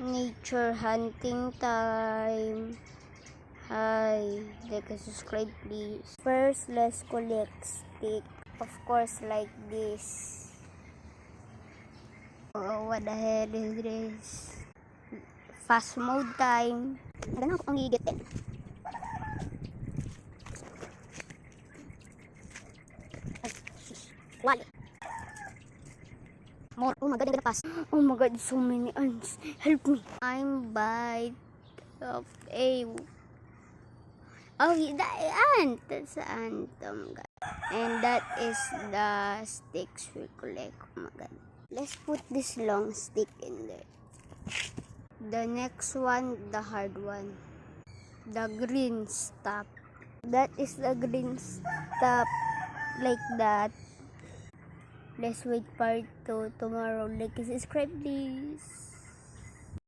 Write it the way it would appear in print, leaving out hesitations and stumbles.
Nature hunting time. Hi, like and subscribe please. First, let's collect stick. Of course, like this. Oh, what the hell is this? Fast mode time. Maganda ako pang gigit eh. Wali. More. Oh my god, I'm gonna pass. Oh my god, so many ants. Help me. I'm bite of a... Oh, that ant. That's the ant. Oh my god. And that is the sticks we collect. Oh my god. Let's put this long stick in there. The next one, the hard one. The green stuff. That is the green stuff. Like that. Let's wait part 2 tomorrow. Like and subscribe please.